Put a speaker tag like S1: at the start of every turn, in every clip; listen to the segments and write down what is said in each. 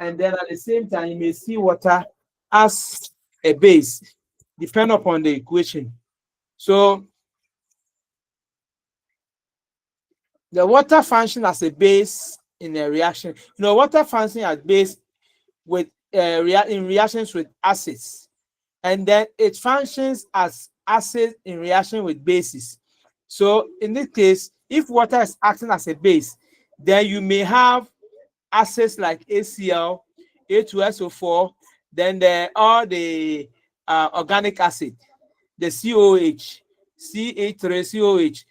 S1: and then at the same time you may see water as a base, depending upon the equation. So the water function as a base in a reaction. Water function as base with in reactions with acids, and then it functions as acid in reaction with bases. So in this case, if water is acting as a base, then you may have acids like ACl, A2SO4, then all the organic acid, the COH, CH3COH,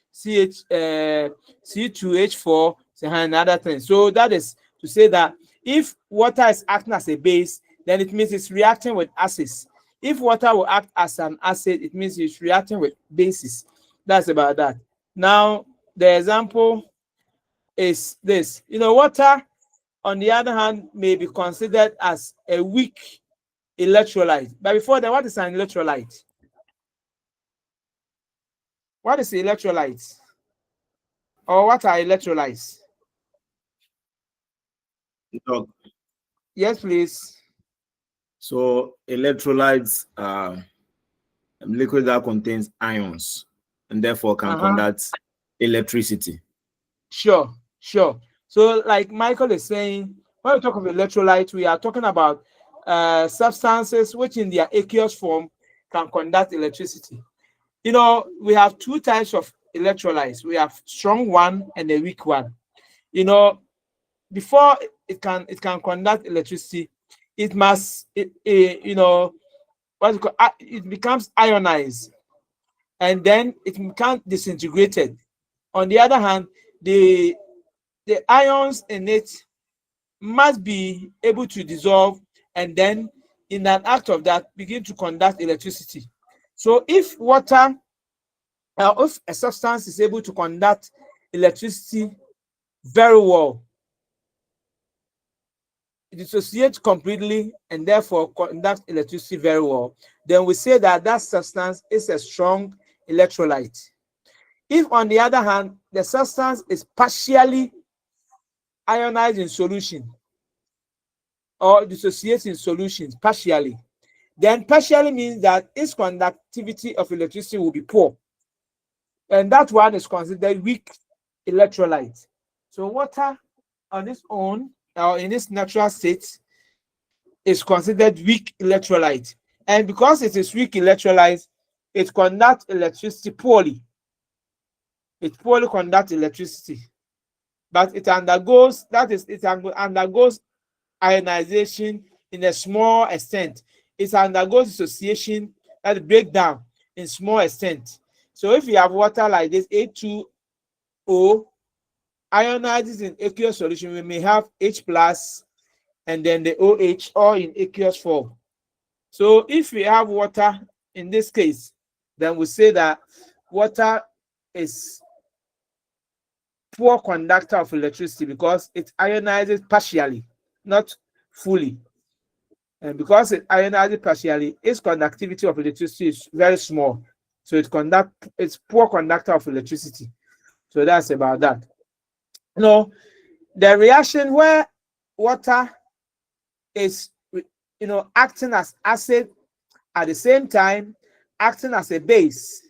S1: C2H4, and other things. So that is to say that if water is acting as a base, then it means it's reacting with acids. If water will act as an acid, it means it's reacting with bases. That's about that. Now, the example is this. Water, on the other hand, may be considered as a weak electrolyte. But before that, what is an electrolyte? What is electrolyte? Or what are electrolytes?
S2: Doc.
S1: Yes, please.
S2: So electrolytes are liquid that contains ions and therefore can conduct electricity.
S1: Sure. So like Michael is saying, when we talk of electrolyte, we are talking about substances which in their aqueous form can conduct electricity. We have two types of electrolytes. We have strong one and a weak one. Before it can conduct electricity, it must it becomes ionized, and then it becomes disintegrated. On the other hand, the ions in it must be able to dissolve, and then in an act of that begin to conduct electricity. So if water, if a substance is able to conduct electricity very well, it dissociates completely and therefore conducts electricity very well, then we say that that substance is a strong electrolyte. If, on the other hand, the substance is partially ionized in solution or dissociates in solutions partially, then partially means that its conductivity of electricity will be poor, and that one is considered weak electrolyte. So water on its own or in its natural state is considered weak electrolyte, and because it is weak electrolyte, it conducts electricity poorly. It poorly conducts electricity, but it undergoes ionization in a small extent. It undergoes dissociation, that breakdown in small extent. So if you have water like this, H2O ionizes in aqueous solution, we may have H plus and then the OH all in aqueous form. So if we have water in this case, then we say that water is poor conductor of electricity because it ionizes partially, not fully. And because it ionizes partially, its conductivity of electricity is very small. So it's poor conductor of electricity. So that's about that. The reaction where water is acting as acid at the same time acting as a base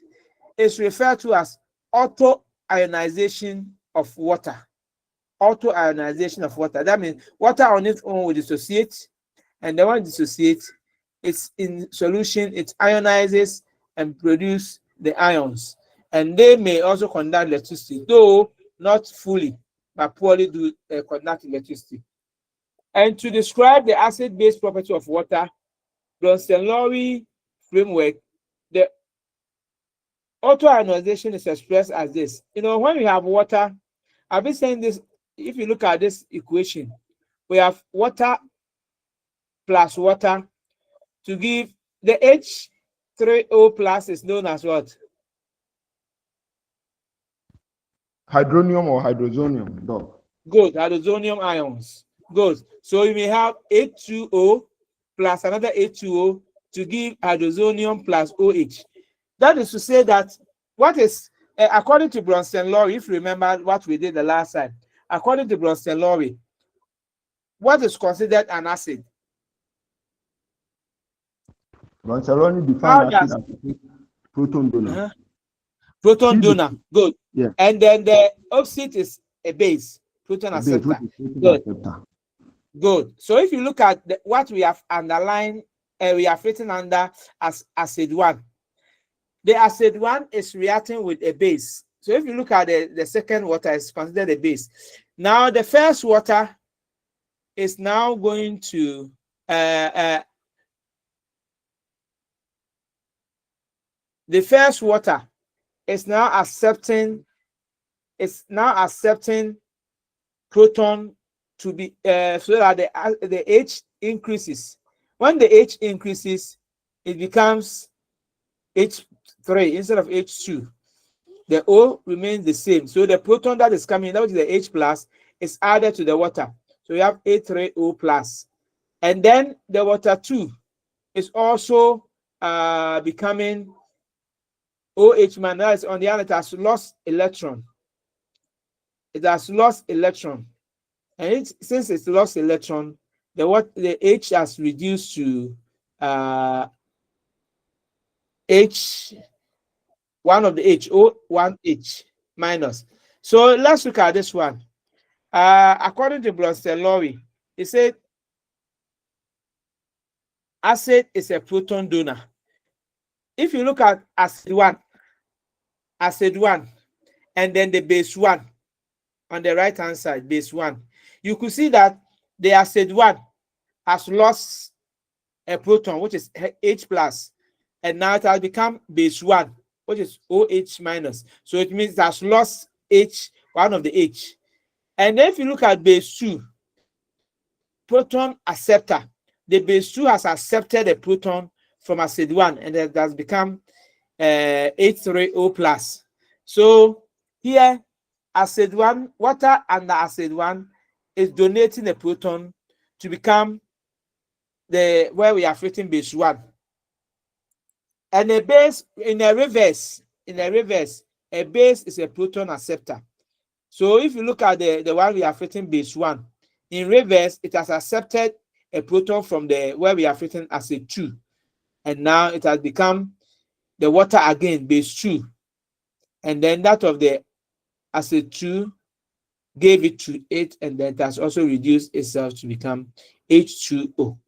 S1: is referred to as auto-ionization of water. Auto-ionization of water. That means water on its own will dissociate, and then when it dissociates, it's in solution, it ionizes and produce the ions, and they may also conduct electricity, though not fully, but poorly do conduct electricity. And to describe the acid-base property of water, Bronsted-Lowry framework, the auto-ionization is expressed as this. When we have water, I've been saying this, if you look at this equation, we have water plus water to give the H3O plus is known as what?
S3: Hydronium or hydrozonium, Doc.
S1: Good, hydrozonium ions. Good. So you may have H2O plus another H2O to give hydrozonium plus OH. That is to say that what is, according to Bronsted-Lowry, if you remember what we did the last time, according to Bronsted-Lowry, what is considered an acid?
S3: Bronzaloni
S1: How
S3: define
S1: does
S3: acid as proton donor.
S1: proton donor? Good.
S3: Yeah.
S1: And then the opposite is a base, proton
S3: The base, which
S1: acceptor.
S3: is proton
S1: Good.
S3: acceptor.
S1: Good. So if you look at what we have underlined, we have written under as acid 1. The acid 1 is reacting with a base. So if you look at the second water, is considered a base. Now the first water is now going to the first water is now accepting proton to be so that the H increases. When the H increases, it becomes H3 instead of H2. The O remains the same. So the proton that is coming, that is the H plus, is added to the water. So you have H3O plus. And then the water 2 is also becoming OH minus. On the other, it has lost electron. It has lost electron. And since it's lost electron, the H has reduced to H, one of the H, O1H minus. So let's look at this one. According to Blonstel-Lowry, he said acid is a proton donor. If you look at acid 1, and then the base 1 on the right hand side, base 1, you could see that the acid 1 has lost a proton, which is H plus, and now it has become base 1, which is OH minus. So it means it has lost H, one of the H. And then if you look at base 2, proton acceptor, the base 2 has accepted a proton from acid 1, and it has become H3O plus. So here, acid 1, water under acid 1 is donating a proton to become where we have written base 1. And a base in a reverse, a base is a proton acceptor. So if you look at the one we have written base 1, in reverse, it has accepted a proton from where we have written acid 2. And now it has become the water again, base 2. And then that of the acid 2 gave it to 8, and then it has also reduced itself to become H2O.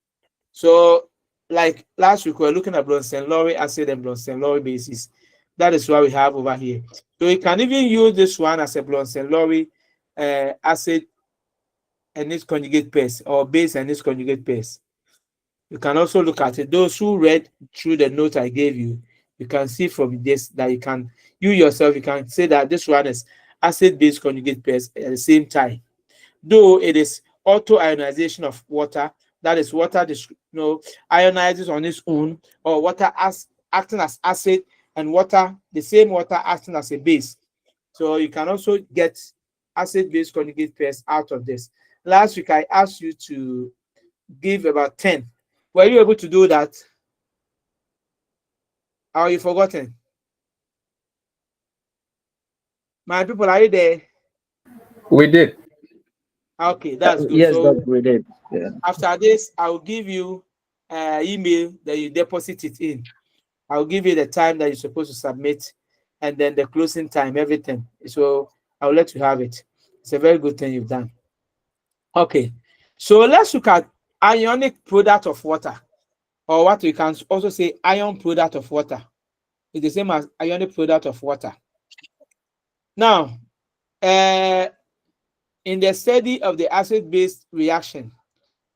S1: So, like last week, we were looking at Bronsted-Lowry acid and Bronsted-Lowry bases. That is what we have over here. So you can even use this one as a Bronsted-Lowry acid and its conjugate pairs, or base and its conjugate pairs. You can also look at it. Those who read through the note I gave you, you can see from this that you yourself can say that this one is acid-base conjugate pairs at the same time. Though it is auto-ionization of water, that is water ionizes on its own, or water acting as acid, and the same water acting as a base. So you can also get acid-base conjugate pairs out of this. Last week I asked you to give about 10. Were you able to do that? Or are you forgotten? My people, are you there?
S4: We did.
S1: Okay, that's good.
S4: Yes,
S1: so
S4: Doc, we did. Yeah.
S1: After this, I'll give you an email that you deposit it in. I'll give you the time that you're supposed to submit, and then the closing time, everything. So I'll let you have it. It's a very good thing you've done. Okay, so let's look at ionic product of water, or what we can also say ion product of water. It's the same as ionic product of water. Now, in the study of the acid-base reaction,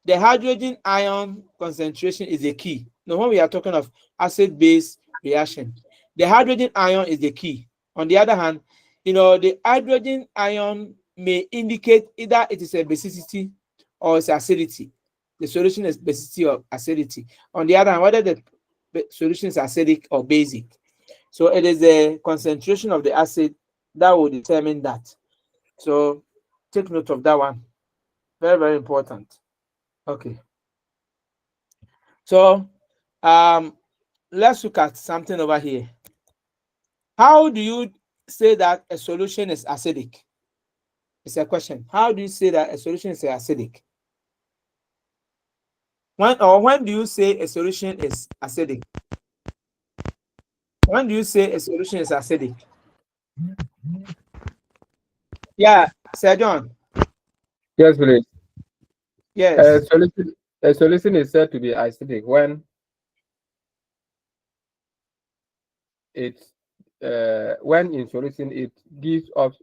S1: the hydrogen ion concentration is the key. Now, when we are talking of acid-base reaction, the hydrogen ion is the key. On the other hand, the hydrogen ion may indicate either it is a basicity or it's acidity. The solution is basicity or acidity. On the other hand, whether the solution is acidic or basic. So it is the concentration of the acid that will determine that. So take note of that one. Very, very important. Okay. So let's look at something over here. How do you say that a solution is acidic? It's a question. How do you say that a solution is acidic? When do you say a solution is acidic? When do you say a solution is acidic? Yeah, Sir John.
S4: Yes, please.
S1: Yes.
S4: A solution is said to be acidic when when in solution it gives off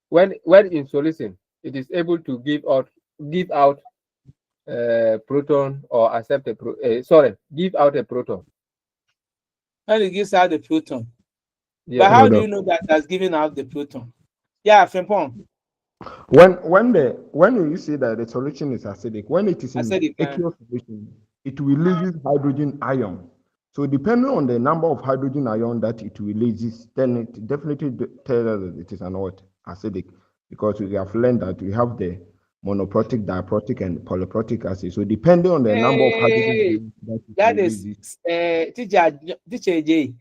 S4: when in solution it is able to give out proton or accept give out a proton.
S1: When it gives out the proton.
S4: Yes.
S1: But how do you know that that's giving out the proton? Yeah, Frimpong.
S3: When you say that the solution is acidic, when it is in
S1: Acidic,
S3: aqueous solution, it releases hydrogen ion. So depending on the number of hydrogen ion that it releases, then it definitely tells us that it is an what? Acidic, because we have learned that we have the monoprotic, diprotic, and polyprotic acid. So depending on the number of hydrogen ions
S1: that is teacher J.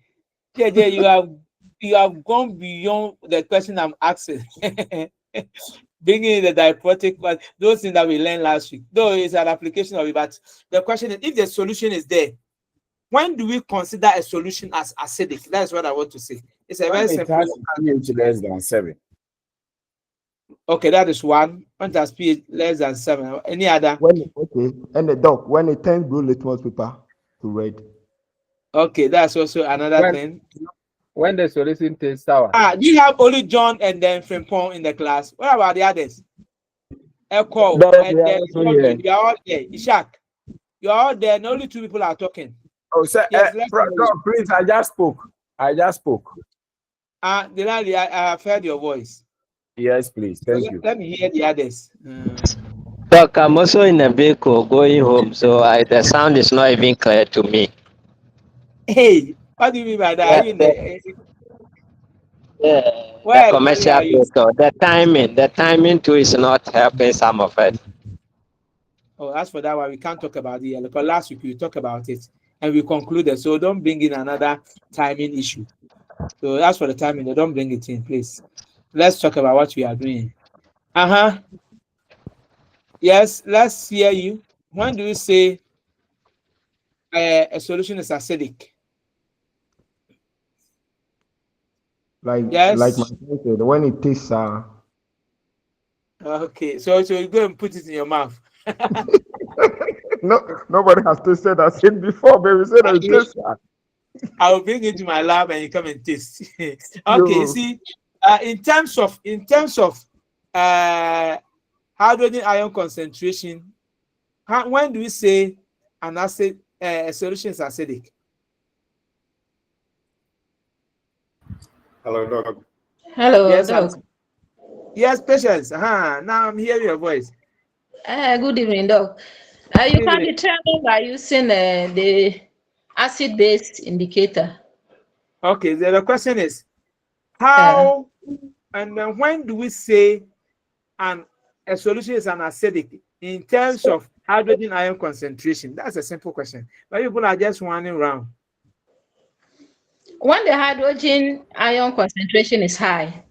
S1: You have gone beyond the question I'm asking. Bringing in the diprotic, but those things that we learned last week, though it's an application of it, but the question is, if the solution is there, when do we consider a solution as acidic? That's what I want to say. It's a very simple.
S2: pH less than 7.
S1: Okay, that is one. When does pH less than 7? Any other?
S3: And the doc, when it turns blue litmus paper to red.
S1: Okay, that's also another thing.
S4: When the solution tastes sour.
S1: Do you have only John and then Frimpong in the class? What about the others? Echo and then you are all there. Ishak, you are all there, and only 2 people are talking.
S2: Oh, sir,
S1: yes,
S2: please, I just spoke.
S1: Delali, I have heard your voice.
S2: Yes, please. Thank you.
S1: Let me hear the others.
S5: Doc, I'm also in a vehicle going home, so the sound is not even clear to me.
S1: Hey, what do you mean by that? Are you in the
S5: the commercial vehicle? The timing too is not helping some of it.
S1: Oh, as for that one, we can't talk about it because last week we talked about it and we concluded. So don't bring in another timing issue. So as for the timing, don't bring it in, please. Let's talk about what we are doing. Yes, let's hear you. When do you say a solution is acidic?
S3: Like my friend said, when it tastes
S1: okay, so you go and put it in your mouth.
S3: No, nobody has tasted acid before, but we said that it tastes
S1: I will bring it to my lab and you come and taste. Okay, see, in terms of hydrogen ion concentration, when do we say an acid a solution is acidic?
S2: Hello, Doc.
S6: Hello,
S1: yes,
S6: Doc.
S1: Yes, Patience. Now I'm hearing your voice.
S6: Good evening, Doc. You can determine by using the acid-based indicator.
S1: Okay, the question is how and then when do we say a solution is an acidic in terms of hydrogen ion concentration? That's a simple question, but people are just running around.
S6: When the hydrogen ion concentration is high.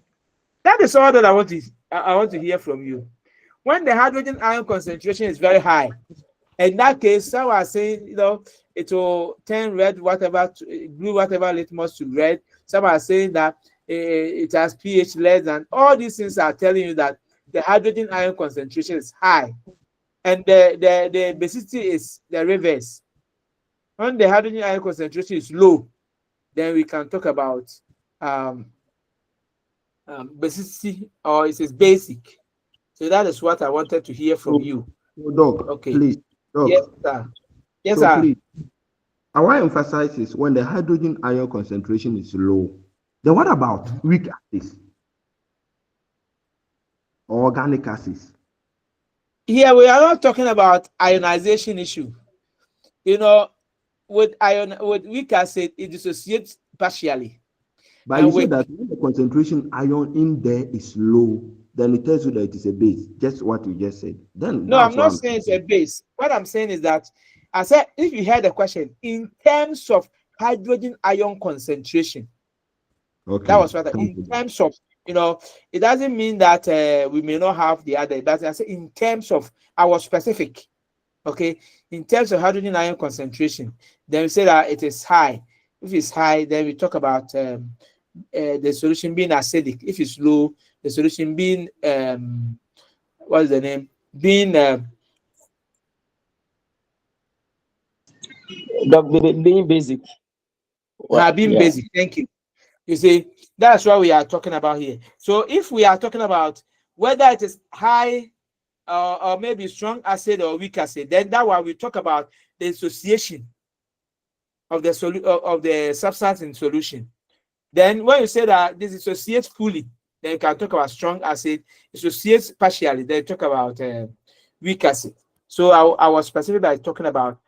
S1: That is all that I want to hear from you. When the hydrogen ion concentration is very high, in that case, some are saying, it will turn red, blue, whatever litmus to red. Some are saying that it has pH less than. All these things are telling you that the hydrogen ion concentration is high, and the basicity is the reverse. When the hydrogen ion concentration is low, then we can talk about basicity, or it is basic. So that is what I wanted to hear from you.
S3: Doc,
S1: okay,
S3: please. Doc.
S1: Yes, sir. Yes,
S3: so
S1: sir.
S3: Please, I want to emphasize is when the hydrogen ion concentration is low, then what about weak acids or organic acids?
S1: Here we are not talking about ionization issue. With weak acid, it dissociates partially.
S3: But you say that when the concentration ion in there is low, then it tells you that it is a base. Just what you just said. Then
S1: no, I'm not saying it's a base. What I'm saying is that I said if you heard the question in terms of hydrogen ion concentration. Okay. That was what in terms of, it doesn't mean that we may not have the other. That's I say in terms of our specific. Okay, in terms of hydrogen ion concentration, then we say that it is high. If it's high, then we talk about the solution being acidic. If it's low, the solution being what's the name? Being
S5: Being basic.
S1: being
S5: Yeah.
S1: basic. Thank you. You see, that's what we are talking about here. So if we are talking about whether it is high or maybe strong acid or weak acid, then that one we talk about the association of the of the substance in solution. Then when you say that this associates fully, then you can talk about strong acid. Associates partially, then you talk about weak acid. So I was specifically talking about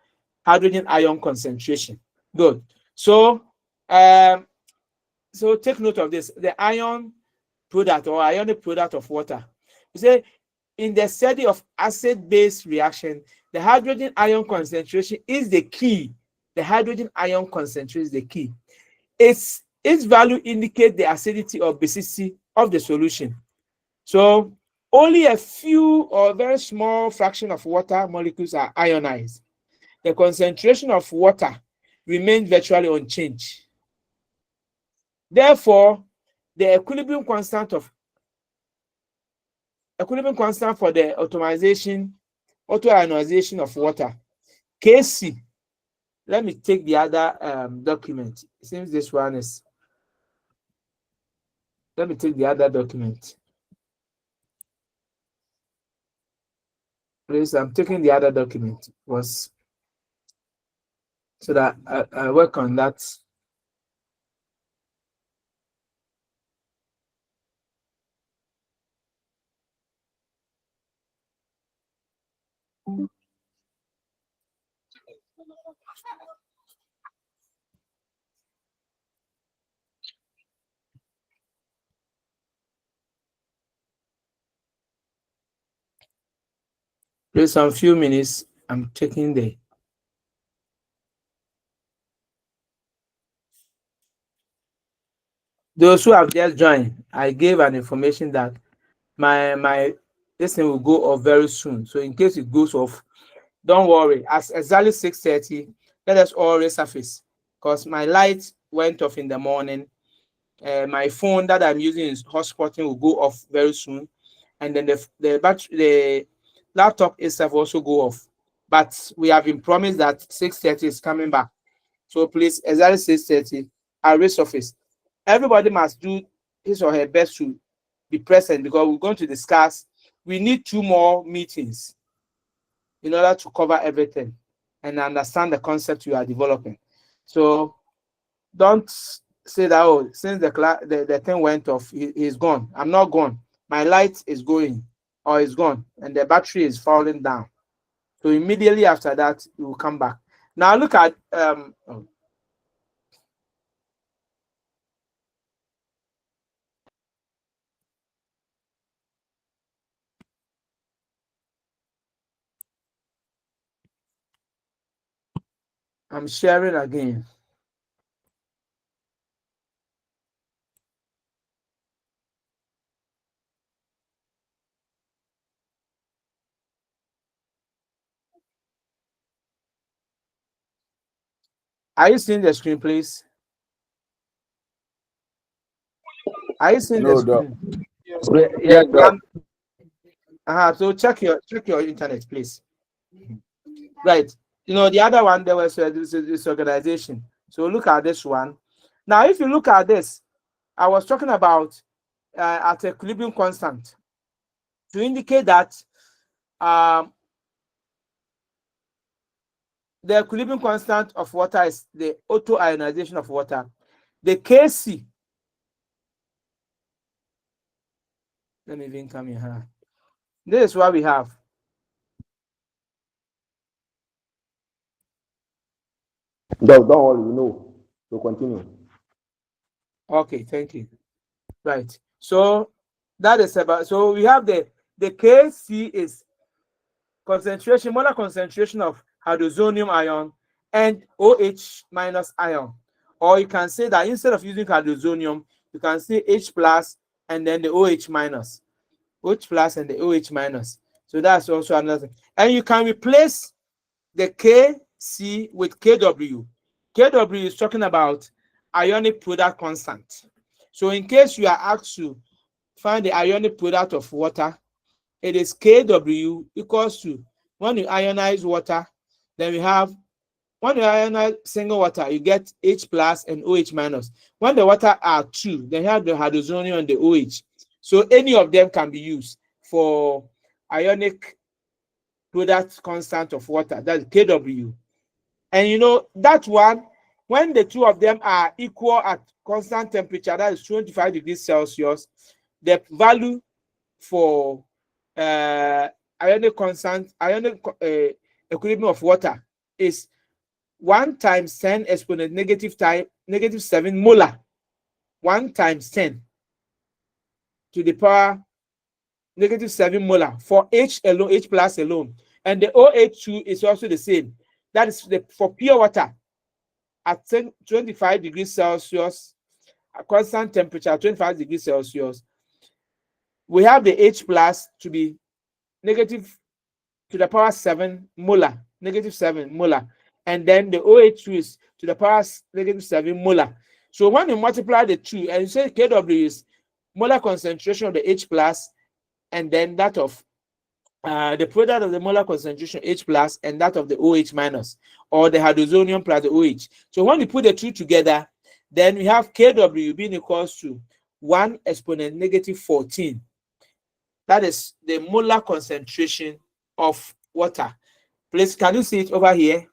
S1: hydrogen ion concentration. Good. So so take note of this: the ion product or ionic product of water. You say in the study of acid-base reaction, the hydrogen ion concentration is the key. The hydrogen ion concentration is the key. Its value indicates the acidity or basicity of the solution. So only a few or a very small fraction of water molecules are ionized. The concentration of water remains virtually unchanged. Therefore, the equilibrium constant for the autoionization of water, Kc. Let me take the other document. It seems this one is. Let me take the other document. Please, I'm taking the other document was so that I work on that. Please, some few minutes. I'm taking the. Those who have just joined, I gave an information that my this thing will go off very soon. So in case it goes off, don't worry. As exactly 6:30, let us all resurface because my light went off in the morning. My phone that I'm using is hotspotting will go off very soon, and then the battery, the laptop itself also go off. But we have been promised that 6:30 is coming back. So please, exactly 6:30, I'll resurface. Everybody must do his or her best to be present because we're going to discuss. We need 2 more meetings in order to cover everything and understand the concept you are developing. So don't say that, oh, since the thing went off, he's gone. I'm not gone. My light is going or is gone and the battery is falling down. So immediately after that, it will come back. Now look at I'm sharing again. Are you seeing the screen, please? Are you seeing the
S2: No, Doc.
S1: screen?
S5: Yes, Doc.
S1: So check your internet, please. Right. You know, the other one there was this organization. So look at this one. Now, if you look at this, I was talking about at equilibrium constant to indicate that the equilibrium constant of water is the autoionization of water. The Kc. Let me even come here. This is what we have.
S3: Don't worry, we know. So continue.
S1: Okay, thank you. Right. So that is about. So we have the Kc is concentration, molar concentration of hydrozonium ion and OH minus ion. Or you can say that instead of using hydrozonium, you can say H plus and then the OH minus. OH plus and the OH minus. So that's also another thing. And you can replace the Kc with Kw. Kw is talking about ionic product constant. So in case you are asked to find the ionic product of water, it is Kw equals to, when you ionize water, then we have, when you ionize single water, you get H plus and OH minus. When the water are two, then you have the hydrozonium and the OH. So any of them can be used for ionic product constant of water, that's Kw. And you know that one, when the two of them are equal at constant temperature, that is 25 degrees Celsius, the value for ionic equilibrium of water is 1 times 10 exponent negative 7 molar. 1 times 10 to the power negative 7 molar for H alone, H plus alone. And the OH2 is also the same. That is for pure water at 25 degrees Celsius, at constant temperature, 25 degrees Celsius. We have the H plus to be negative to the power 7 molar, negative 7 molar. And then the OH2 is to the power negative 7 molar. So when you multiply the two, and you say Kw is molar concentration of the H plus, and then that of the product of the molar concentration H plus and that of the OH minus, or the hydrozonium plus the OH. So when you put the two together, then we have Kw being equals to 1 exponent negative 14. That is the molar concentration of water. Please, can you see it over here?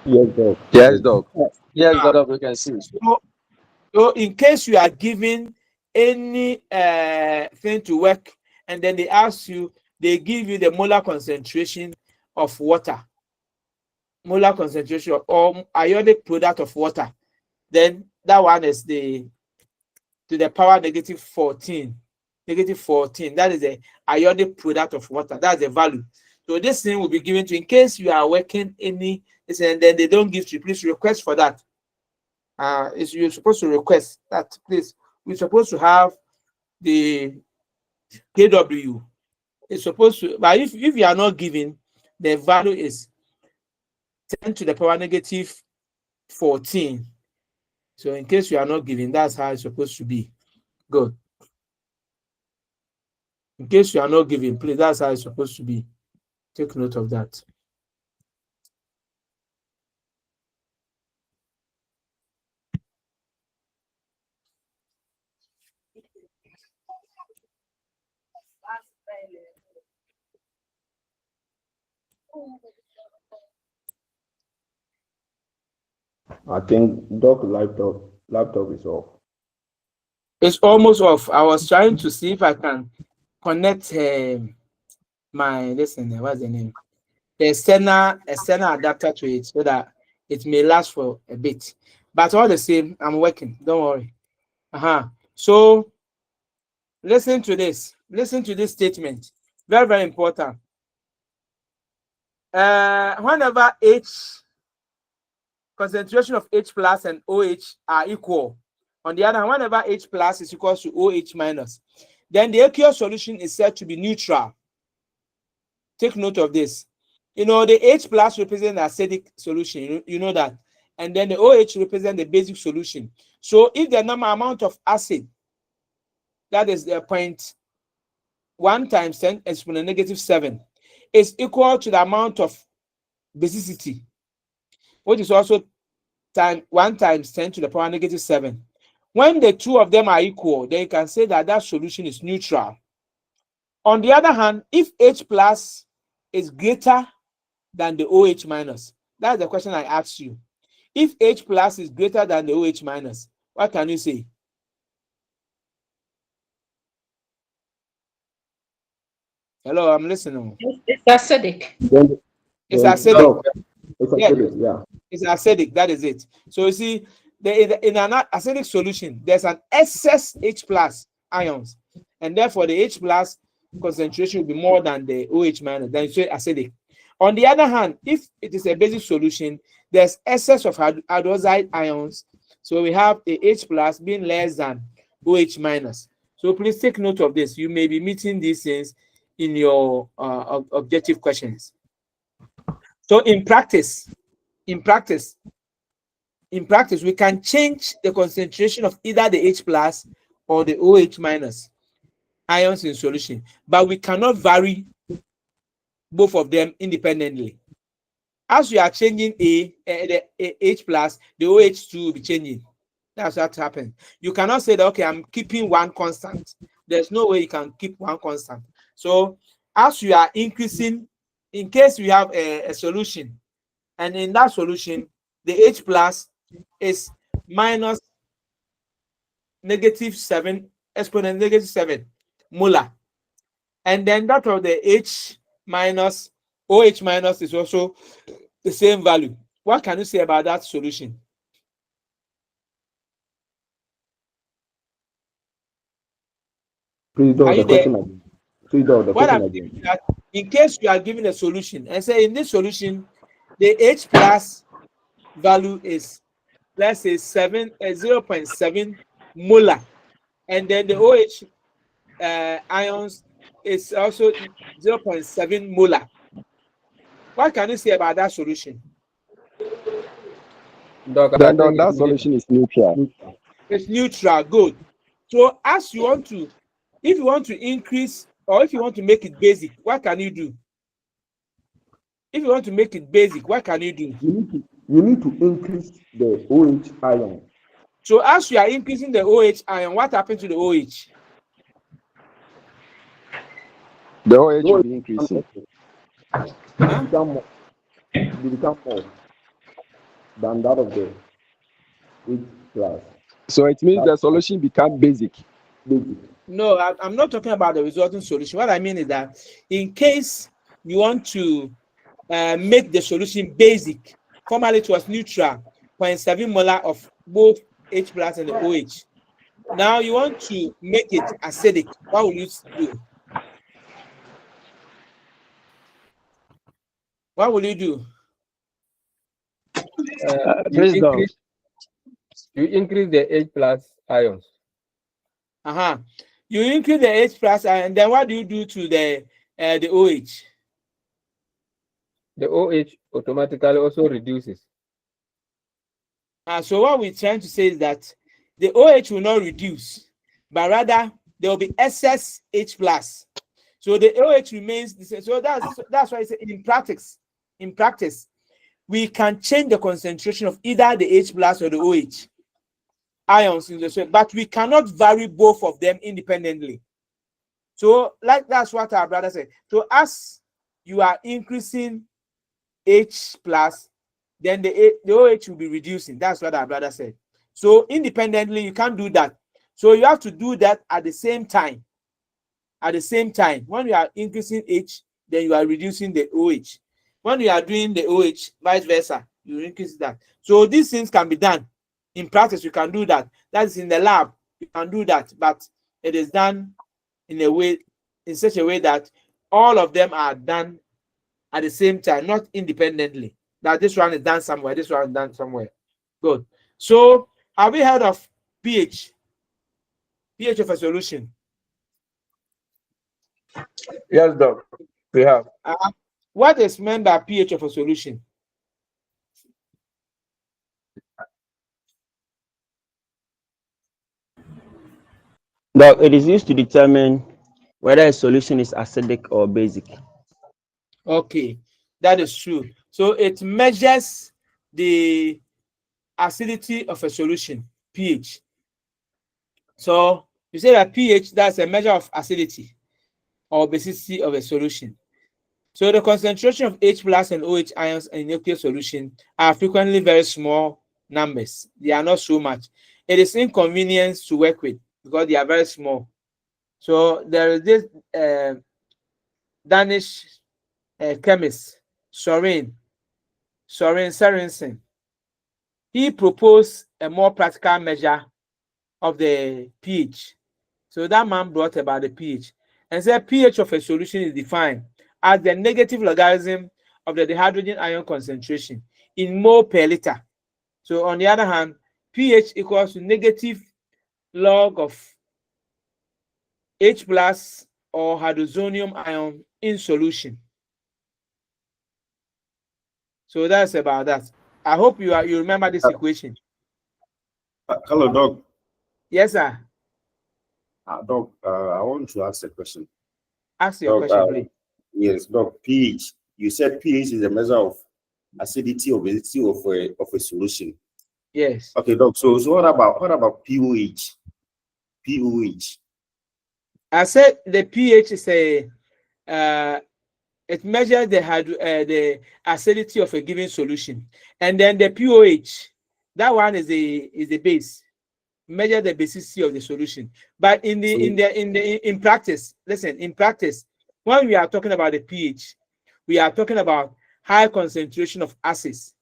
S2: Yes, Doc.
S4: Yes, Doc. Yes, Doc, we can see.
S1: So in case you are given any thing to work, and then they ask you, they give you the molar concentration of water, molar concentration or ionic product of water, then that one is to the power negative 14. Negative 14. That is the ionic product of water. That's the value. So this thing will be given to you in case you are working any, and then they don't give you. Please request for that. You're supposed to request that. Please, we're supposed to have the Kw. It's supposed to, but if you are not given, the value is 10 to the power negative 14. So in case you are not given, that's how it's supposed to be. Good. In case you are not given, please, that's how it's supposed to be. Take note of that.
S3: I think Doc laptop is off.
S1: It's almost off. I was trying to see if I can connect my what's the name? The external adapter to it so that it may last for a bit. But all the same, I'm working. Don't worry. So listen to this. Listen to this statement. Very, very important. Whenever H concentration of H plus and OH are equal, on the other hand, whenever H plus is equal to OH minus, then the aqueous solution is said to be neutral. Take note of this. You know, the H plus represents the acidic solution, you know that. And then the OH represents the basic solution. So if the amount of acid, that is the 0.1 times 10 exponent negative 7, is equal to the amount of basicity, which is also 1 times 10 to the power negative 7. When the two of them are equal, then you can say that that solution is neutral. On the other hand, if H plus is greater than the OH minus, that's the question I asked you. If H plus is greater than the OH minus, what can you say? Hello, I'm listening.
S6: It's acidic.
S1: It's acidic.
S3: It's acidic, yeah.
S1: It's acidic, that is it. So you see, in an acidic solution, there's an excess H plus ions, and therefore the H plus concentration will be more than the OH minus, then you say acidic. On the other hand, if it is a basic solution, there's excess of hydroxide ions, so we have the H plus being less than OH minus. So please take note of this. You may be meeting these things in your objective questions. So in practice, we can change the concentration of either the H plus or the OH minus ions in solution, but we cannot vary both of them independently. As you are changing the H plus, the OH2 will be changing. That's what happens. You cannot say that, okay, I'm keeping one constant. There's no way you can keep one constant. So as you are increasing, in case we have a solution, and in that solution, the H plus is minus -7 exponent -7 molar. And then that of the H minus, OH minus is also the same value. What can you say about that solution?
S3: Please do the question again. Please do the
S1: What
S3: question
S1: I'm
S3: again.
S1: saying is that in case you are given a solution and say in this solution, the H plus value is, let's say 0.7 molar, and then the OH ions is also 0.7 molar. What can you say about that solution?
S4: Doc,
S2: Then that solution is neutral.
S1: It's neutral. Good. So as you want to, if you want to increase or if you want to make it basic, what can you do? If you want to make it basic, what can you do?
S3: You need to increase the OH ion.
S1: So as you are increasing the OH ion, what happens to the OH?
S2: The OH will be increasing.
S1: Huh?
S3: They become more than that of the H plus.
S2: So it means the solution become basic.
S1: No, I'm not talking about the resulting solution. What I mean is that in case you want to make the solution basic, formerly it was neutral, 0.7 molar of both H plus and the OH. Now you want to make it acidic. What will you do? What will you do?
S4: You increase the H plus ions.
S1: You increase the H plus, and then what do you do to the OH?
S4: The OH automatically also reduces.
S1: So what we're trying to say is that the OH will not reduce, but rather there will be excess H plus. So the OH remains the same. So that's why I say in practice, we can change the concentration of either the H plus or the OH ions in the soil, but we cannot vary both of them independently. So like that's what our brother said. So as you are increasing H plus, then the OH will be reducing. That's what our brother said. So independently, you can't do that. So you have to do that at the same time. At the same time, when you are increasing H, then you are reducing the OH. When you are doing the OH, vice versa, you increase that. So these things can be done. In practice, you can do that. That is in the lab, you can do that, but it is done in such a way that all of them are done at the same time, not independently. That this one is done somewhere, this one is done somewhere. Good. So have you heard of pH? pH of a solution?
S4: Yes, Doc. We have.
S1: What is meant by pH of a solution?
S5: Doc, it is used to determine whether a solution is acidic or basic.
S1: Okay, that is true. So it measures the acidity of a solution, pH. So you say that pH, that's a measure of acidity or basicity of a solution. So the concentration of H plus and OH ions in aqueous solution are frequently very small numbers. They are not so much. It is inconvenient to work with because they are very small. So there is this Danish chemist, Søren Sørensen. He proposed a more practical measure of the pH. So that man brought about the pH and said pH of a solution is defined as the negative logarithm of the hydrogen ion concentration in mole per liter. So on the other hand, pH equals to negative log of H plus or hydrozonium ion in solution. So that's about that. I hope you remember this equation.
S7: Hello, Doc.
S1: Yes, sir.
S7: Doc, I want to ask a question.
S1: Ask your
S7: Doc,
S1: question, please.
S7: Yes, Doc. pH. You said pH is a measure of acidity or basicity of a solution.
S1: Yes.
S7: Okay, Doc. So what about pOH? pOH.
S1: I said the pH is a it measures the acidity of a given solution, and then the pOH, that one is the base, measure the basicity of the solution. But in practice, listen, in practice, when we are talking about the pH, we are talking about high concentration of acids,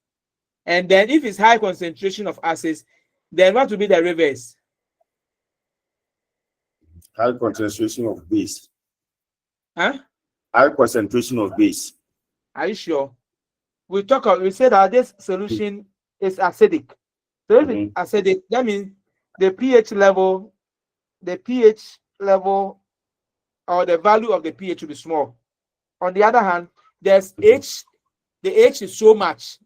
S1: and then if it's high concentration of acids, then what will be the reverse?
S7: High concentration of base.
S1: Huh?
S7: High concentration of base.
S1: Are you sure? We say that this solution is acidic. So if it's acidic, that means the pH level or the value of the pH will be small. On the other hand, there's H. The H is so much.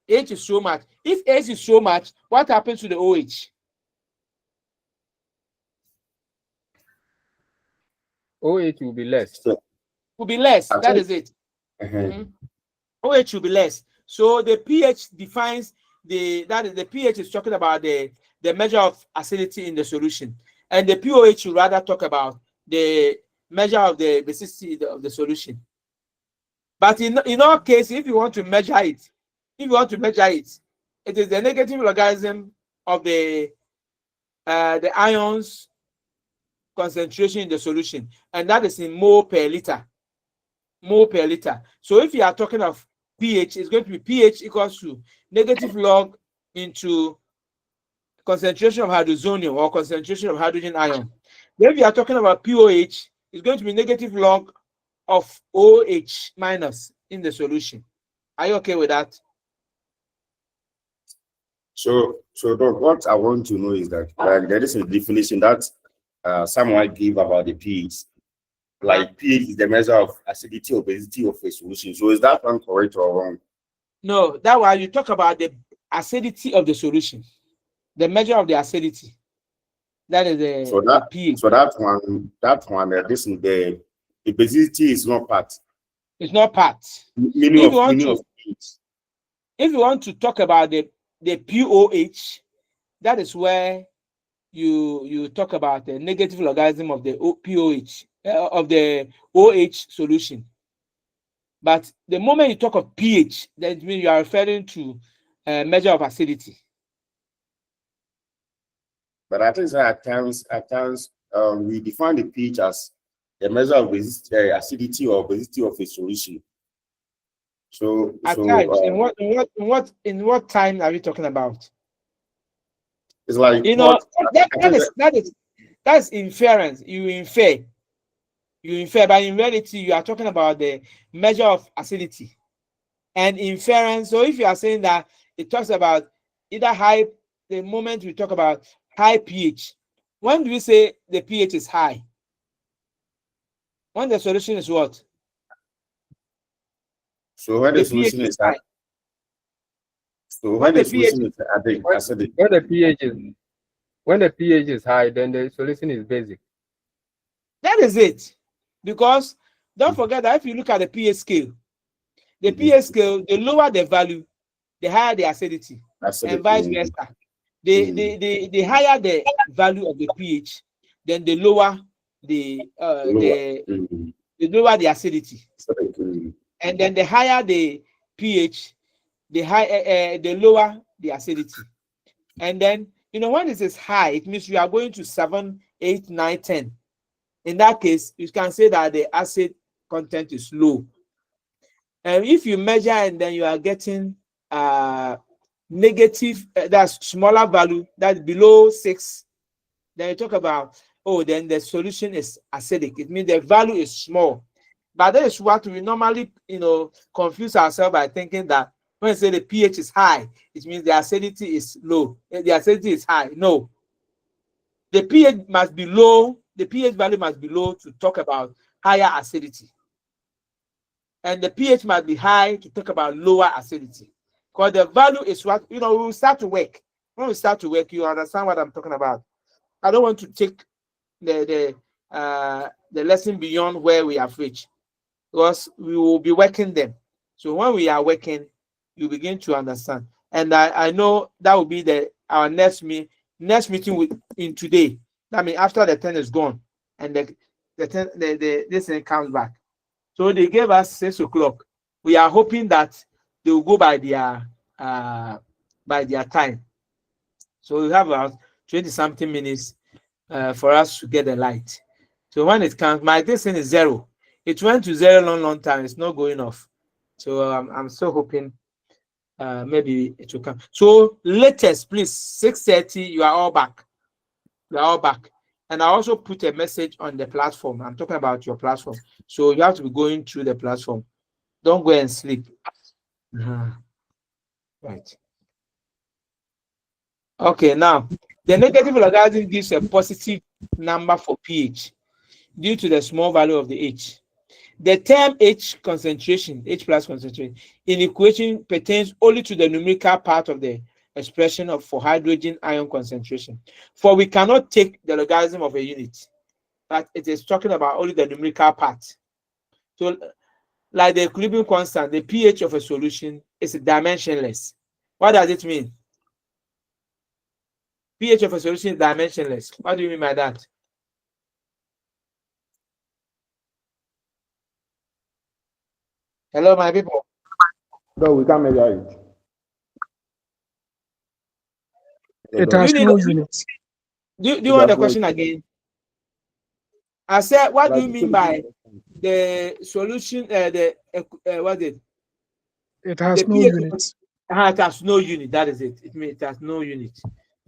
S1: H is so much. If H is so much, what happens to the OH?
S4: OH will be less.
S1: Will be less. That is it. OH will be less. So the pH defines the pH is talking about the measure of acidity in the solution, and the pOH will rather talk about the measure of the basicity of the solution. But in all cases, if you want to measure it, it is the negative logarithm of the ions concentration in the solution, and that is in mole per liter. Mole per liter. So if you are talking of pH, it's going to be pH equals to negative log into concentration of hydrozonium or concentration of hydrogen ion. Then if you are talking about pOH, it's going to be negative log of OH minus in the solution. Are you okay with that?
S7: So Doc, what I want to know is that there is a definition that someone gave about the pH. Like pH is the measure of acidity or basicity of a solution. So is that one correct or wrong?
S1: No, that one you talk about the acidity of the solution, the measure of the acidity. That is the pH.
S7: So that one, this is the basicity is not part.
S1: It's not part.
S7: Meaning of pH.
S1: If you want to talk about the pOH, that is where you talk about the negative logarithm of the pOH of the OH solution. But the moment you talk of pH, that means you are referring to a measure of acidity.
S7: But I think at times we define the pH as the measure of acidity or basicity of a solution. So
S1: at times, in what time are we talking about?
S7: It's like
S1: that's inference. You infer, but in reality, you are talking about the measure of acidity and inference. So if you are saying that it talks about either high, the moment we talk about high pH, when do we say the pH is high? When the solution is what?
S7: So when the solution is high. So when the solution is acidic.
S4: When the pH is high, then the solution is basic.
S1: That is it. Because don't forget that if you look at the pH scale, the pH scale, the lower the value, the higher the acidity, and vice versa. The higher the value of the pH, then the lower the lower the acidity, and then the higher the pH, the lower the acidity. And then when it is high, it means you are going to 7, 8, 9, 10. In that case, you can say that the acid content is low. And if you measure and then you are getting negative, that's smaller value, that's below 6, then you talk about, then the solution is acidic. It means the value is small. But that is what we normally, confuse ourselves by thinking that when we say the pH is high, it means the acidity is low. The acidity is high. No. The pH must be low the pH value must be low to talk about higher acidity. And the pH must be high to talk about lower acidity. Because the value is what, we will start to work. When we start to work, you understand what I'm talking about. I don't want to take the lesson beyond where we have reached, because we will be working them. So when we are working, you begin to understand. And I know that will be our next meeting in today. That means after the 10 is gone and this thing comes back. So they gave us 6 o'clock. We are hoping that they will go by their time. So we have about 20 something minutes for us to get the light. So when it comes, this thing is 0. It went to 0 long time. It's not going off. So I'm still hoping maybe it will come. So latest, please, 6:30. You are all back. You are all back. And I also put a message on the platform. I'm talking about your platform. So you have to be going through the platform. Don't go and sleep. Right. Okay, now the negative logarithm gives a positive number for pH due to the small value of the H. The term H concentration, H plus concentration, in equation pertains only to the numerical part of the expression for hydrogen ion concentration. For we cannot take the logarithm of a unit, but it is talking about only the numerical part. So, like the equilibrium constant, the pH of a solution is dimensionless. What does it mean? pH of a solution is dimensionless. What do you mean by that? Hello, my people.
S3: No, we can't measure it.
S8: It has
S1: Do you
S8: no
S1: need-
S8: units.
S1: Do you want the question again? I said, what do you mean by the solution? What is it?
S8: It has
S1: The
S8: no
S1: pH
S8: units.
S1: it has no unit. That is it. It means it has no unit.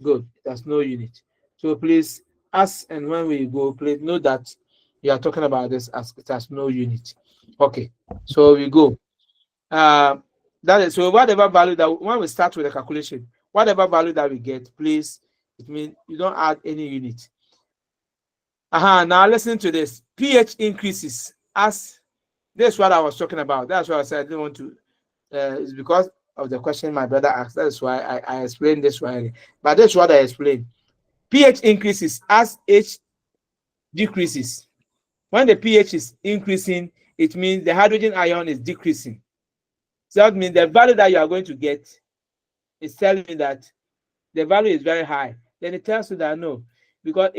S1: Good. It has no unit. So please, us and when we go, please know that you are talking about this as it has no unit. Okay. So we go. That is so. Whatever value that when we start with the calculation, whatever value that we get, please. It means you don't add any unit. Now listen to this. pH increases as this is what I was talking about. That's why I said I didn't want to. It's because of the question my brother asked. That's why I explained this one. But that's what I explained. pH increases as H decreases. When the pH is increasing, it means the hydrogen ion is decreasing. So that means the value that you are going to get is telling me that the value is very high. Then it tells you that no, because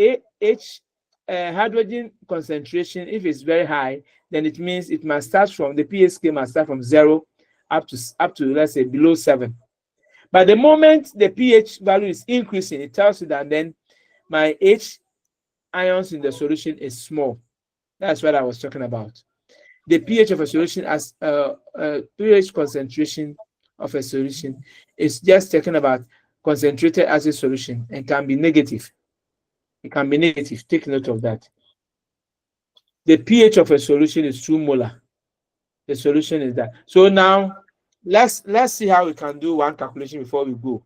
S1: hydrogen concentration, if it's very high, then it means it must start from the pH scale must start from 0 up to let's say below 7. But the moment the pH value is increasing, it tells you that then my H ions in the solution is small. That's what I was talking about. The pH of a solution as pH concentration of a solution is just talking about concentrated acid solution and can be negative. It can be negative. Take note of that. The pH of a solution is 2 molar. The solution is that. So now let's see how we can do one calculation before we go.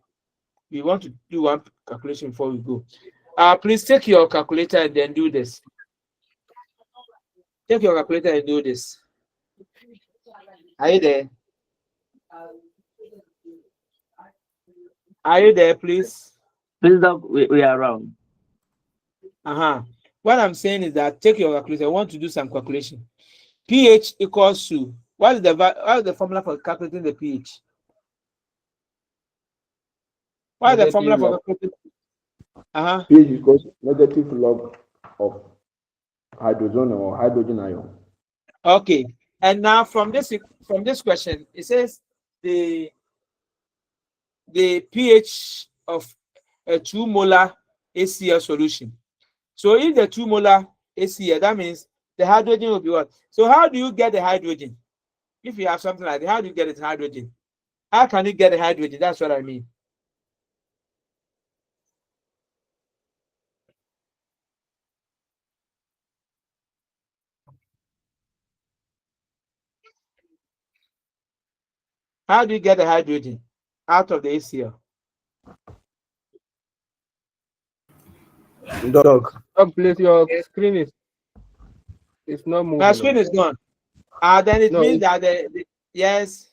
S1: We want to do one calculation before we go. Please take your calculator and then do this. Take your calculator and do this. Are you there? Are you there, please?
S5: Please, Doc, we are around.
S1: What I'm saying is that take your calculator. I want to do some calculation. pH equals to what is the formula for calculating the pH? What is the formula for calculating?
S3: pH equals negative log of hydrogen or hydrogen ion.
S1: Okay, and now from this question, it says the pH of a 2 molar HCl solution. So if the 2 molar HCl, that means the hydrogen will be what? So how do you get the hydrogen? If you have something like that, how do you get it hydrogen? How can you get the hydrogen? That's what I mean. How do you get the hydrogen out of the HCl? Dog.
S4: Please, your screen is not moving.
S1: My screen is gone. Then it
S4: No,
S1: means that yes.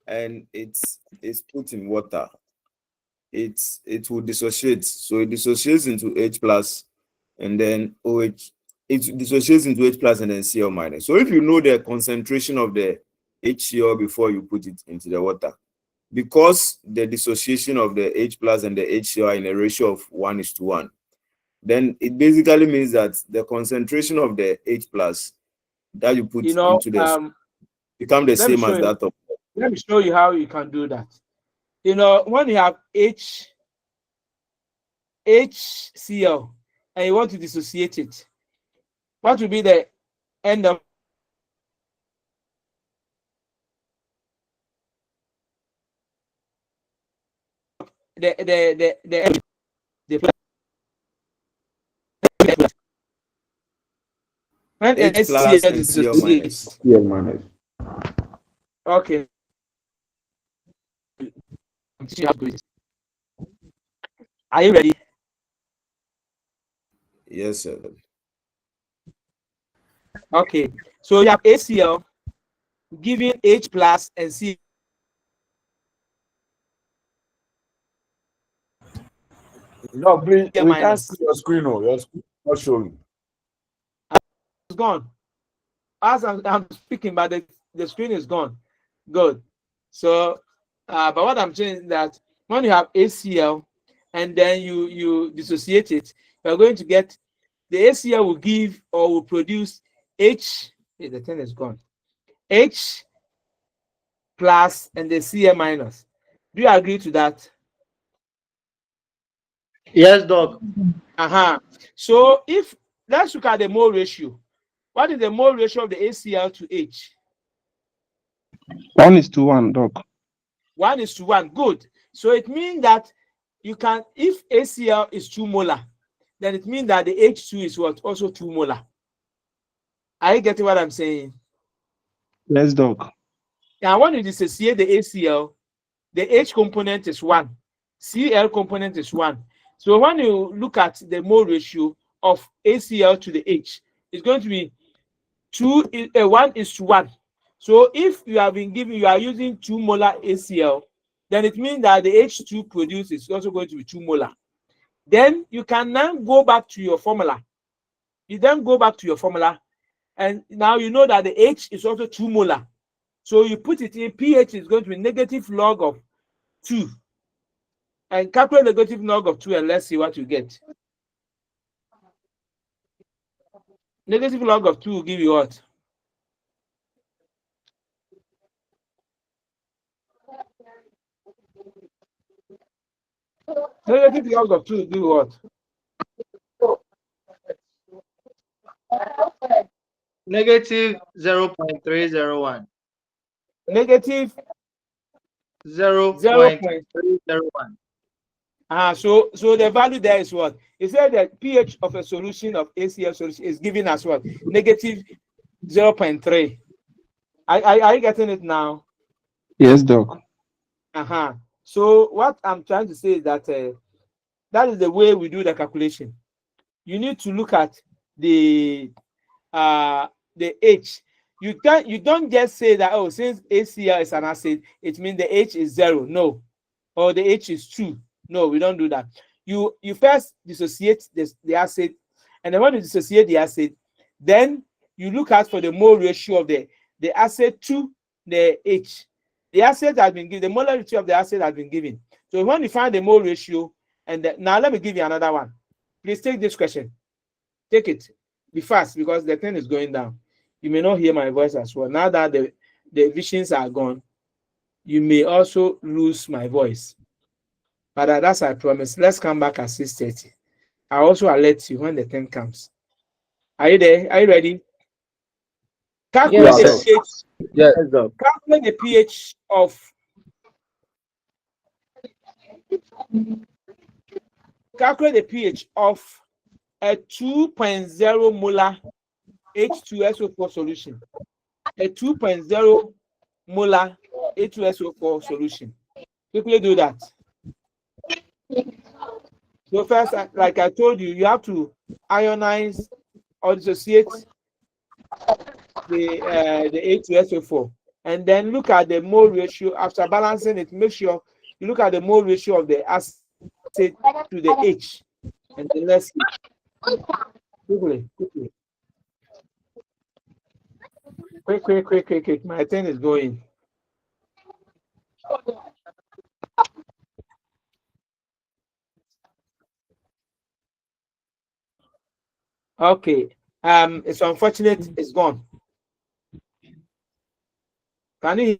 S7: And it's put in water. It will dissociate. So it dissociates into H plus and then OH. It dissociates into H plus and then Cl minus. So if you know the concentration of the HCl before you put it into the water, because the dissociation of the H plus and the HCl are in a ratio of 1:1, then it basically means that the concentration of the H plus that you put into the become the same as that of.
S1: Let me show you how you can do that. When you have HCl and you want to dissociate it, what will be the end of the when
S7: H plus
S1: HCl
S7: and Cl
S1: dissociates.
S3: Cl minus.
S1: Okay. Are you ready?
S7: Yes, sir.
S1: Okay. So you have HCl giving H plus and C.
S9: No, we can't
S1: minus.
S9: see your screen. Oh, your screen is not showing.
S1: It's gone. As I'm speaking, but the screen is gone. Good. So, but what I'm saying is that when you have HCl and then you dissociate it, you're going to get the HCl will give or will produce H. The thing is gone. H plus and the Cl minus. Do you agree to that?
S10: Yes, Doc.
S1: So let's look at the mole ratio. What is the mole ratio of the HCl to H?
S2: 1:1, Doc.
S1: 1:1. Good. So it means that you can, if HCl is 2 molar, then it means that the H2 is what? Also 2 molar. Are you getting what I'm saying?
S2: Yes, Doc.
S1: Now, when you dissociate the HCl, the H component is 1, Cl component is 1. So when you look at the mole ratio of HCl to the H, it's going to be 1:1. So if you are using 2 molar HCl, then it means that the H2 produced is also going to be 2 molar. Then you can now go back to your formula. You then go back to your formula, and now you know that the H is also 2 molar. So you put it in, pH is going to be negative log of 2. And calculate negative log of 2 and let's see what you get. Negative log of 2 will give you what? Negative log of 2 will give you what?
S10: Negative 0.301.
S1: Negative
S10: 0.301.
S1: So the value there is what? It said that pH of a solution of HCl solution is giving us what? Negative 0.3. Are you getting it now?
S2: Yes, Doc.
S1: So what I'm trying to say is that that is the way we do the calculation. You need to look at the H. You don't just say that, oh, since HCl is an acid, it means the H is 0. No. Or the H is 2. No, we don't do that. You first dissociate the acid, and then when you dissociate the acid, then you look out for the mole ratio of the acid to the H. The acid has been given, the molarity of the acid has been given. So when you find the mole ratio, now let me give you another one. Please take this question. Take it. Be fast because the thing is going down. You may not hear my voice as well. Now that the visions are gone, you may also lose my voice. But that's I promise. Let's come back at 6:30. I'll also alert you when the thing comes. Are you there? Are you ready? Calculate the pH.
S4: Yes.
S1: Calculate the pH of a 2.0 molar H2SO4 solution. A 2.0 molar H2SO4 solution. Quickly do that. So first, like I told you, you have to ionize or dissociate the H2SO4, and then look at the mole ratio. After balancing it, make sure you look at the mole ratio of the acid to the H, and then let's see. Quickly. Quick. My thing is going. Okay. It's unfortunate it's gone. Can you?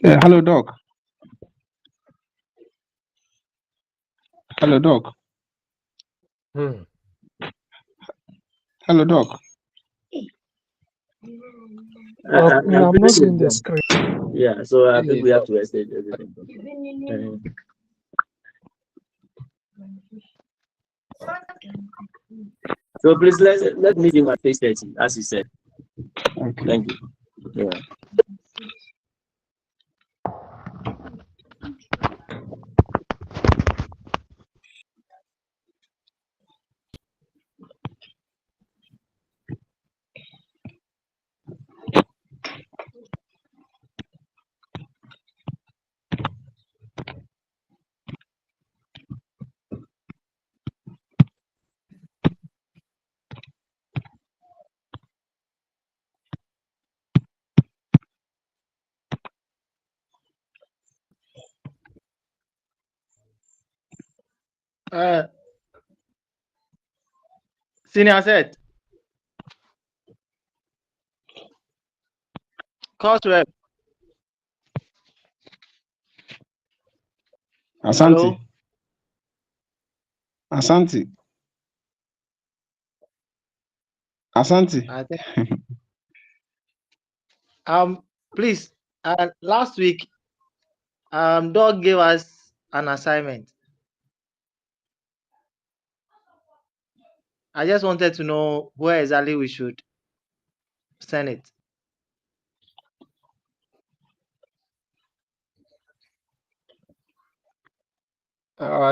S2: Hello, Doc. Hello, Doc. Hello, Doc.
S8: I'm not seeing the screen.
S11: Yeah, so I think we have to restate everything. So please let me give my page 30, as you said.
S2: Okay.
S11: Thank you. Yeah.
S10: Senior set. Course rep.
S2: Asante.
S10: Hello.
S2: Asante. Asante.
S10: I think. Please. Last week, Doug gave us an assignment. I just wanted to know where exactly we should send it.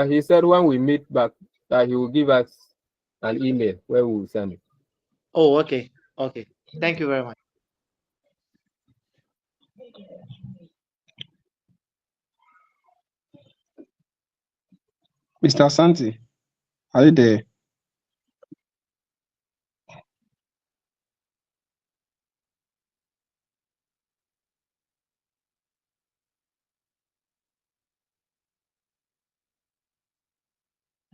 S4: He said when we meet back that he will give us an email where we will send it.
S10: Oh, okay. Okay. Thank you very much.
S2: Mr. Asante, are you there?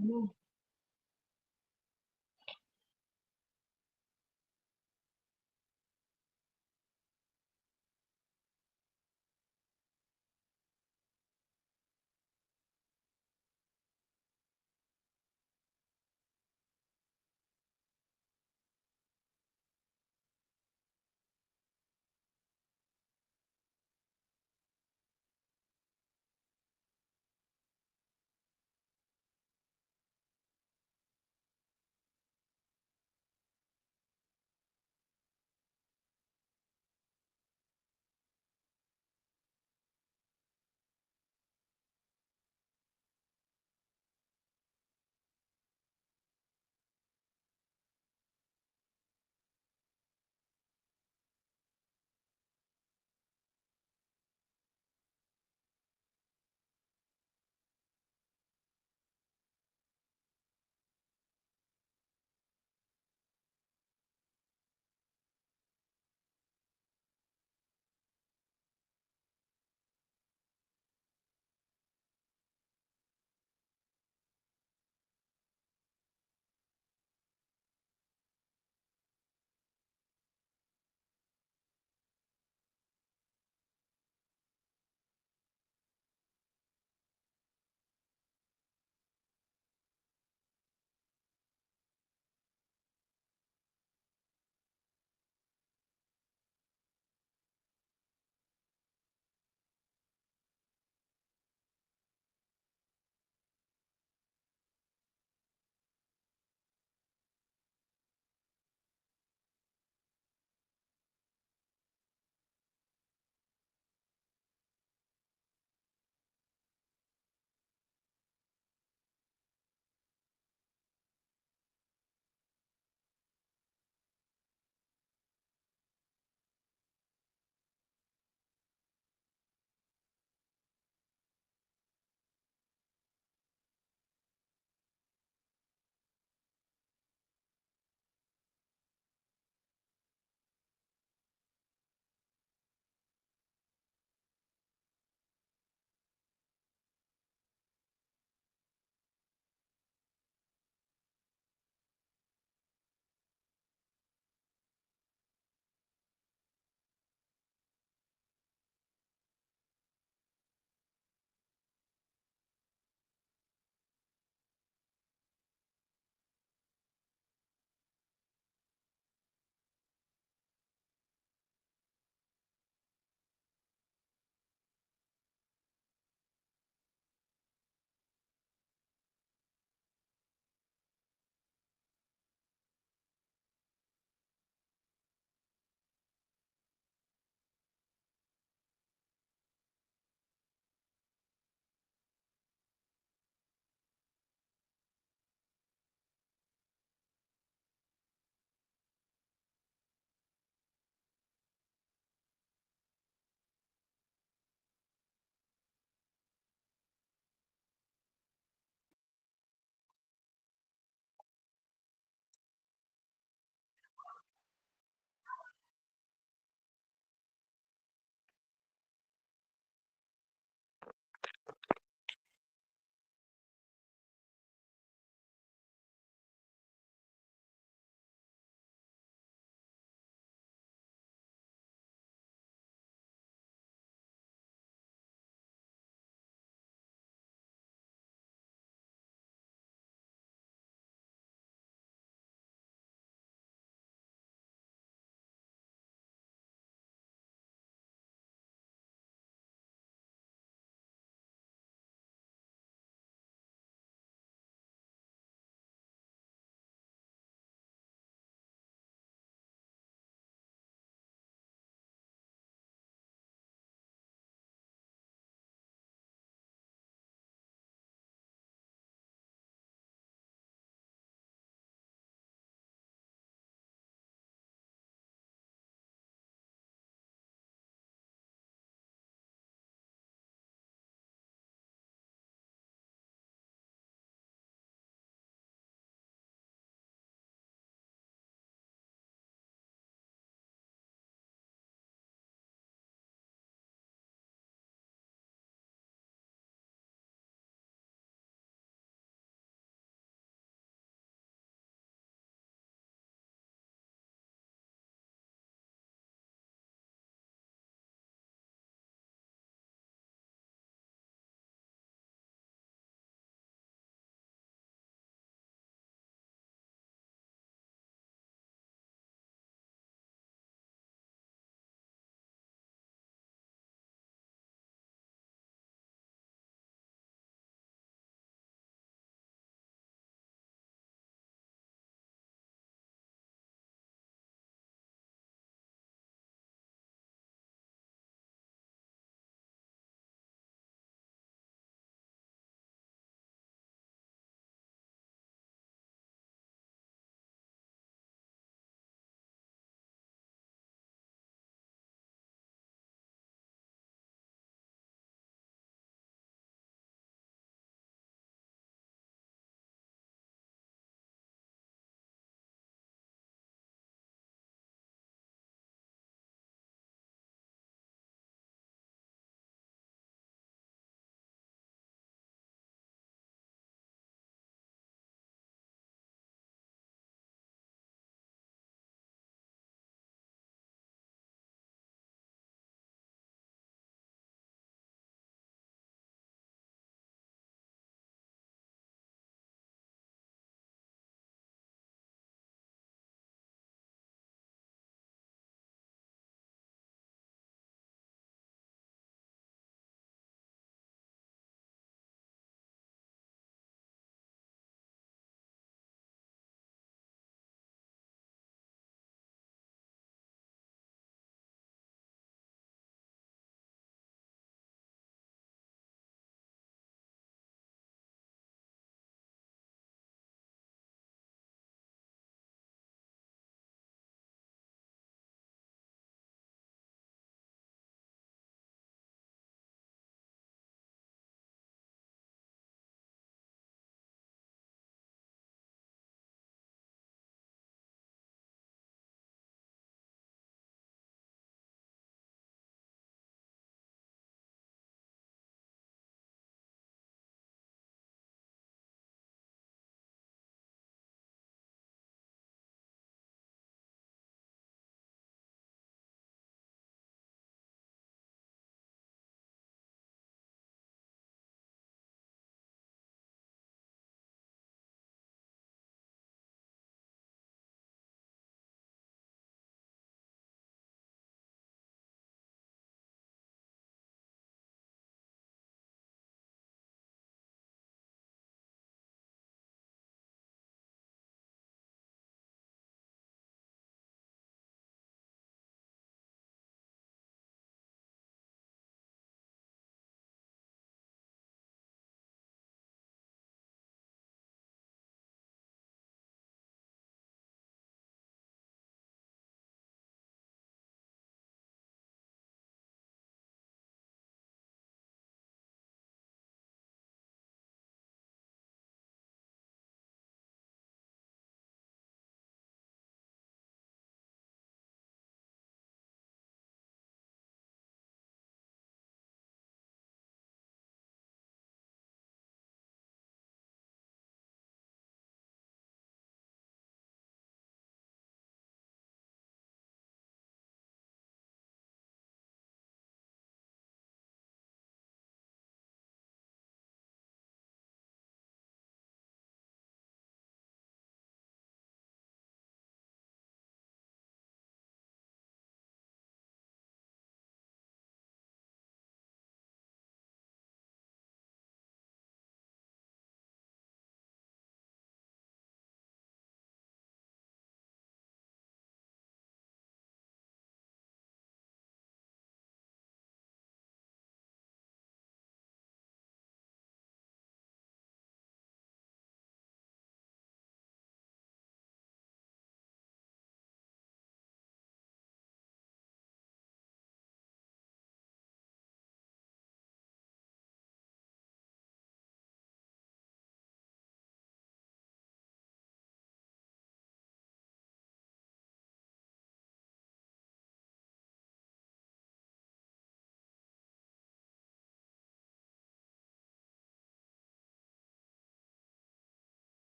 S6: No.